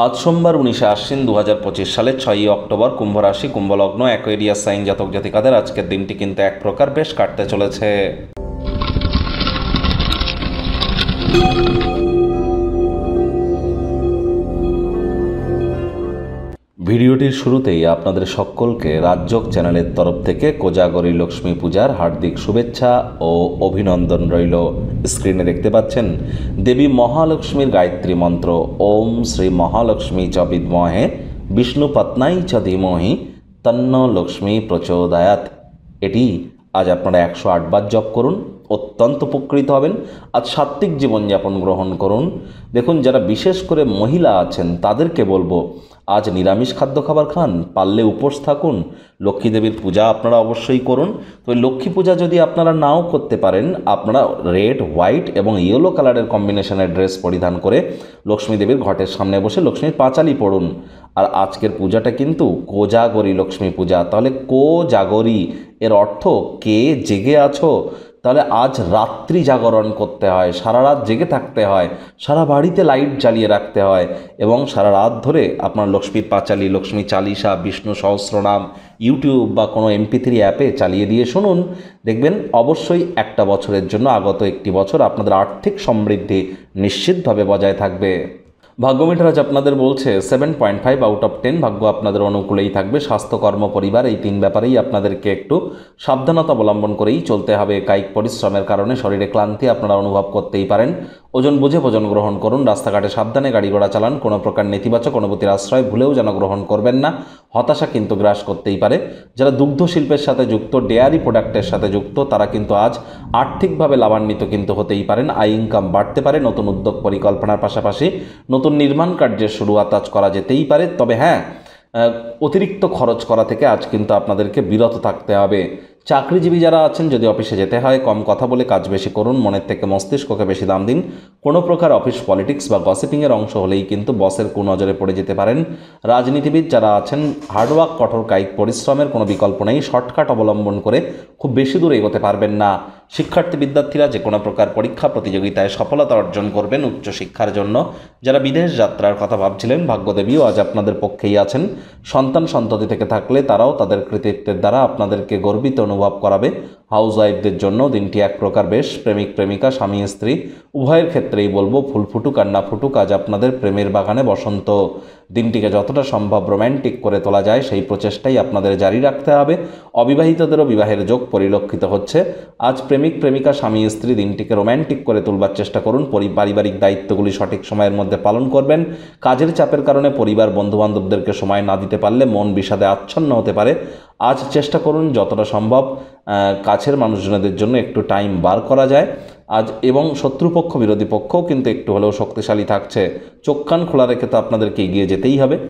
আজ সোমবার 19 আশ্বিন 2025 সালের 6 অক্টোবর, কুম্ভ রাশি, কুম্ভলগ্ন, অ্যাকোয়ারিয়াস সাইন জাতক জাতিকাদের আজকের দিনটি কিন্তু এক প্রকার বেশ কাটতে চলেছে। ভিডিওটির শুরুতেই আপনাদের সকলকে রাজযোগ চ্যানেলের তরফ থেকে কোজাগরী লক্ষ্মী পূজার হার্দিক শুভেচ্ছা ও অভিনন্দন রইল। স্ক্রিনে দেখতে পাচ্ছেন দেবী মহালক্ষ্মীর গায়ত্রী মন্ত্র, ওম শ্রী মহালক্ষ্মী চ বিদ্মহে বিষ্ণুপত্নাই চ ধীমহি তন্ন লক্ষ্মী প্রচোদয়াৎ। এটি আজ আপনারা 108 বার জপ করুন, অত্যন্ত উপকৃত হবেন। আজ সাত্ত্বিক জীবনযাপন গ্রহণ করুন। দেখুন, যারা বিশেষ করে মহিলা আছেন তাদেরকে বলবো আজ নিরামিষ খাদ্য খাবার খান, পারলে উপোস থাকুন। লক্ষ্মী দেবীর পূজা আপনারা অবশ্যই করুন। তো লক্ষ্মী পূজা যদি আপনারা নাও করতে পারেন, আপনারা রেড, হোয়াইট এবং ইয়েলো কালারের কম্বিনেশনের ড্রেস পরিধান করে লক্ষ্মী দেবীর ঘটের সামনে বসে লক্ষ্মীর পাঁচালি পড়ুন। আর আজকের পূজাটা কিন্তু কোজাগরী লক্ষ্মী পূজা। তাহলে কোজাগরী এর অর্থ কে জেগে আছো। তাহলে আজ রাত্রি জাগরণ করতে হয়, সারা রাত জেগে থাকতে হয়, সারা বাড়িতে লাইট জ্বালিয়ে রাখতে হয় এবং সারা রাত ধরে আপনার লক্ষ্মীর পাঁচালী, লক্ষ্মী চালিসা, বিষ্ণু সহস্রনাম ইউটিউব বা কোনো MP3 অ্যাপে চালিয়ে দিয়ে শুনুন। দেখবেন অবশ্যই একটা বছরের জন্য, আগত একটি বছর আপনাদের আর্থিক সমৃদ্ধি নিশ্চিতভাবে বজায় থাকবে। ভাগ্যমিটার আজ আপনাদের বলছে 7.5 আউট অফ 10। ভাগ্য আপনাদের অনুকূলেই থাকবে। স্বাস্থ্য, কর্ম, পরিবার এই 3 ব্যাপারেই আপনাদেরকে একটু সাবধানতা অবলম্বন করেই চলতে হবে। কায়িক পরিশ্রমের কারণে শরীরে ক্লান্তি আপনারা অনুভব করতেই পারেন। ওজন বুঝে ভোজন গ্রহণ করুন। রাস্তাঘাটে সাবধানে গাড়ি ঘোড়া চালান। কোনো প্রকার নেতিবাচক অনুভূতির আশ্রয় ভুলেও যেন গ্রহণ করবেন না। হতাশা কিন্তু গ্রাস করতেই পারে। যারা দুগ্ধ শিল্পের সাথে যুক্ত, ডেয়ারি প্রোডাক্টের সাথে যুক্ত, তারা কিন্তু আজ আর্থিকভাবে লাভান্বিত কিন্তু হতেই পারেন। আয় ইনকাম বাড়তে পারে। নতুন উদ্যোগ পরিকল্পনার পাশাপাশি নতুন নির্মাণ কার্যের শুরুয়াত আজ করা যেতেই পারে। তবে হ্যাঁ, অতিরিক্ত খরচ করা থেকে আজ কিন্তু আপনাদেরকে বিরত থাকতে হবে। চাকরিজীবী যারা আছেন, যদি অফিসে যেতে হয় কম কথা বলে কাজ বেশি করুন। মনের থেকে মস্তিষ্ককে বেশি দাম দিন। কোনো প্রকার অফিস পলিটিক্স বা গসিপিংয়ের অংশ হলেই কিন্তু বসের কুনজরে পড়ে যেতে পারেন। রাজনীতিবিদ যারা আছেন, হার্ডওয়ার্ক, কঠোর কায়িক পরিশ্রমের কোনো বিকল্প নেই। শর্টকাট অবলম্বন করে খুব বেশি দূর এগোতে পারবেন না। শিক্ষার্থী বিদ্যার্থীরা যে কোনো প্রকার পরীক্ষা প্রতিযোগিতায় সফলতা অর্জন করবেন উচ্চশিক্ষার জন্য। যারা বিদেশ যাত্রার কথা ভাবছিলেন, ভাগ্যদেবীও আজ আপনাদের পক্ষেই আছেন। সন্তান সন্ততি থেকে থাকলে তারাও তাদের কৃতিত্বের দ্বারা আপনাদেরকে গর্বিত অনুভব করাবে। হাউস ওয়াইফদের জন্য দিনটি এক প্রকার বেশ। প্রেমিক প্রেমিকা, স্বামী স্ত্রী উভয়ের ক্ষেত্রেই বলবো ফুল ফুটুক আর না ফুটুক, আজ আপনাদের প্রেমের বাগানে বসন্ত। দিনটিকে যতটা সম্ভব রোম্যান্টিক করে তোলা যায় সেই প্রচেষ্টাই আপনাদের জারি রাখতে হবে। অবিবাহিতদেরও বিবাহের যোগ পরিলক্ষিত হচ্ছে। আজ প্রেমিক প্রেমিকা, স্বামী স্ত্রী দিনটিকে রোম্যান্টিক করে তুলবার চেষ্টা করুন। পারিবারিক দায়িত্বগুলি সঠিক সময়ের মধ্যে পালন করবেন। কাজের চাপের কারণে পরিবার বন্ধুবান্ধবদেরকে সময় না দিতে পারলে মন বিষাদে আচ্ছন্ন হতে পারে। আজ চেষ্টা করুন যতটা সম্ভব কাছের মানুষজনদের জন্য একটু টাইম বার করা যায় আজ। এবং শত্রুপক্ষ, বিরোধী পক্ষও কিন্তু একটু হলেও শক্তিশালী থাকছে। চোখ কান খোলা রেখে তো আপনাদেরকে এগিয়ে যেতেই হবে।